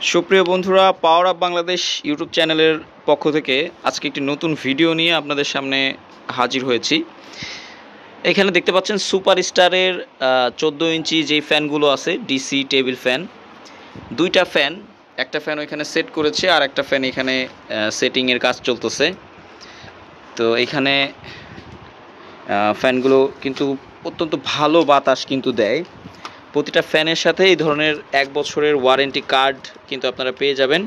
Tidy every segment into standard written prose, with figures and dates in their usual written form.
সুপ্রিয় বন্ধুরা, power up Bangladesh YouTube চ্যানেলের পক্ষ থেকে আজকে একটি নতুন ভিডিও নিয়ে আপনাদের সামনে হাজির হয়েছি। এখানে দেখতে পাচ্ছেন সুপারস্টারের 14 ইঞ্চি যেই ফ্যানগুলো আছে, ডিসি টেবিল ফ্যান, দুইটা ফ্যান, একটা ফ্যান ওইখানে সেট করেছে আর একটা ফ্যান এখানে সেটিংয়ের কাজ চলতেছে। তো এখানে ফ্যানগুলো কিন্তু অত্যন্ত ভালো বাতাস কিন্তু দেয়। প্রতিটা ফ্যানের সাথে এই ধরনের 1 বছরের ওয়ারেন্টি কার্ড কিন্তু আপনারা পেয়ে যাবেন।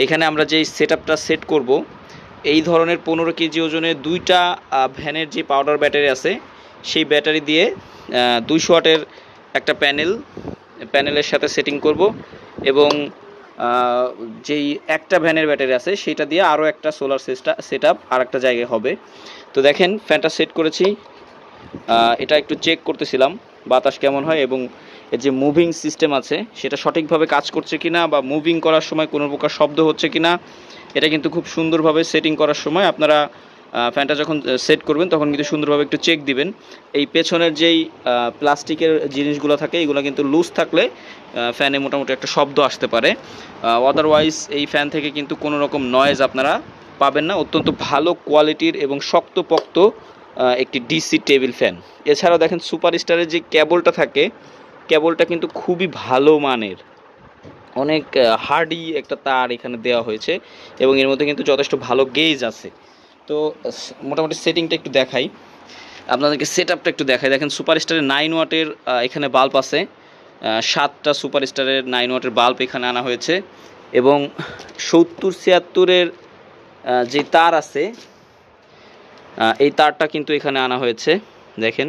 এখানে আমরা যেই সেটআপটা সেট করব, এই ধরনের 15 কেজি ওজনের দুইটা ভ্যানের যে পাউডার ব্যাটারি আছে, সেই ব্যাটারি দিয়ে 200 ওয়াটের একটা প্যানেলের সাথে সেটিং করব এবং যেই একটা ভ্যানের ব্যাটারি আছে সেটা দিয়ে আরও একটা সোলার সেটআপ আর একটা জায়গায় হবে। তো দেখেন ফ্যানটা সেট করেছি, এটা একটু চেক করতেছিলাম বাতাস কেমন হয় এবং এর যে মুভিং সিস্টেম আছে সেটা সঠিকভাবে কাজ করছে কিনা বা মুভিং করার সময় কোনো প্রকার শব্দ হচ্ছে কিনা। এটা কিন্তু খুব সুন্দরভাবে সেটিং করার সময় আপনারা ফ্যানটা যখন সেট করবেন তখন কিন্তু সুন্দরভাবে একটু চেক দিবেন। এই পেছনের যেই প্লাস্টিকের জিনিসগুলো থাকে এগুলো কিন্তু লুজ থাকলে ফ্যানে মোটামুটি একটা শব্দ আসতে পারে। আদারওয়াইজ এই ফ্যান থেকে কিন্তু কোনো রকম নয়েজ আপনারা পাবেন না। অত্যন্ত ভালো কোয়ালিটির এবং শক্তপোক্ত একটি ডিসি টেবিল ফ্যান। এছাড়াও দেখেন সুপারস্টারের যে কেবলটা থাকে, কেবলটা কিন্তু খুবই ভালো মানের, অনেক হার্ডি একটা তার এখানে দেওয়া হয়েছে এবং এর মধ্যে কিন্তু যথেষ্ট ভালো গেজ আছে। তো মোটামুটি সেটিংটা একটু দেখাই আপনাদেরকে, সেটআপটা একটু দেখাই। দেখেন সুপারস্টারের 9 ওয়াটের এখানে বাল্ব আছে, 7টা সুপারস্টারের 9 ওয়াটের বাল্ব এখানে আনা হয়েছে এবং 70-76-এর যে তার আছে এই তারটা কিন্তু এখানে আনা হয়েছে। দেখেন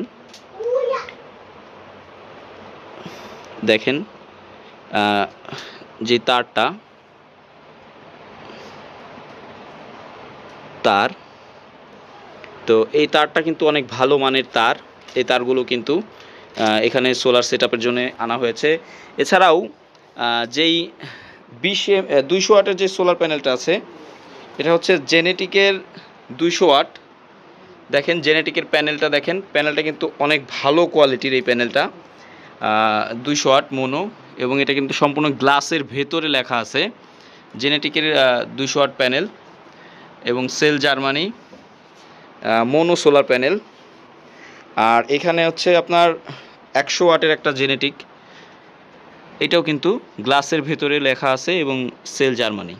যে তারটা তো এই তারটা কিন্তু অনেক ভালো মানের তার। এই তারগুলো কিন্তু এখানে সোলার সেটআপের জন্য আনা হয়েছে। এছাড়াও যেই 200 ওয়াটের যে সোলার প্যানেলটা আছে, এটা হচ্ছে জেনেটিকের 200 ওয়াট। দেখেন জেনেটিকের প্যানেলটা, দেখেন প্যানেলটা কিন্তু অনেক ভালো কোয়ালিটির। এই প্যানেলটা 200 ওয়াট মোনো এবং এটা কিন্তু সম্পূর্ণ গ্লাসের ভেতরে লেখা আছে জেনেটিকের 200 ওয়াট প্যানেল এবং cell Germany mono solar panel. আর এখানে হচ্ছে আপনার 100 ওয়াটের একটা জেনেটিক, এটাও কিন্তু গ্লাসের ভেতরে লেখা আছে এবং সেল জার্মানি।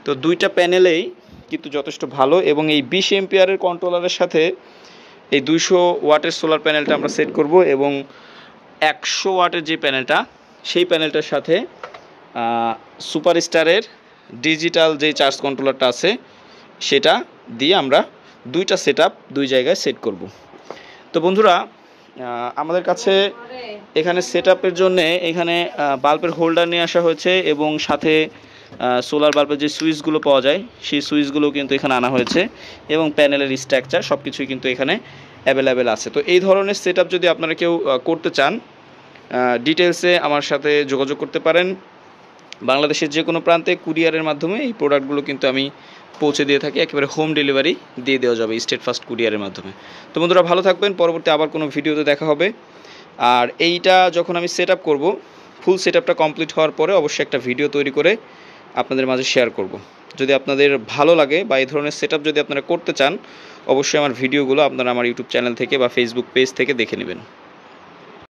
তো দুইটা প্যানেলেই কিন্তু যথেষ্ট ভালো এবং এই 20 এম্পিয়ারের কন্ট্রোলারের সাথে এই 200 ওয়াটের সোলার প্যানেলটা আমরা সেট করব এবং 100 ওয়াটের যে প্যানেলটা, সেই প্যানেলটার সাথে সুপারস্টারের ডিজিটাল যে চার্জ কন্ট্রোলারটা আছে সেটা দিয়ে আমরা দুইটা সেটআপ দুই জায়গায় সেট করব। তো বন্ধুরা, আমাদের কাছে এখানে সেটআপের জন্য এখানে বাল্বের হোল্ডার নিয়ে আসা হয়েছে এবং সাথে সোলার বাল্বের যে সুইচগুলো পাওয়া যায় সেই সুইচগুলো কিন্তু এখানে আনা হয়েছে এবং প্যানেলের স্ট্রাকচার সব কিছুই কিন্তু এখানে অ্যাভেলেবেল আছে। তো এই ধরনের সেটআপ যদি আপনারা কেউ করতে চান, ডিটেলসে আমার সাথে যোগাযোগ করতে পারেন। বাংলাদেশের যে কোনো প্রান্তে কুরিয়ারের মাধ্যমে এই প্রোডাক্টগুলো কিন্তু আমি পৌঁছে দিয়ে থাকি, একেবারে হোম ডেলিভারি দিয়ে দেওয়া যাবে স্টেট ফার্স্ট কুরিয়ারের মাধ্যমে। তো বন্ধুরা ভালো থাকবেন, পরবর্তী আবার কোনো ভিডিওতে দেখা হবে। আর এইটা যখন আমি সেটআপ করব, ফুল সেটআপটা কমপ্লিট হওয়ার পরে অবশ্যই একটা ভিডিও তৈরি করে আপনাদের মাঝে শেয়ার করব। যদি আপনাদের ভালো লাগে বা এই ধরনের সেটআপ যদি আপনারা করতে চান, অবশ্যই আমার ভিডিওগুলো আপনারা আমার ইউটিউব চ্যানেল থেকে বা ফেসবুক পেজ থেকে দেখে নেবেন।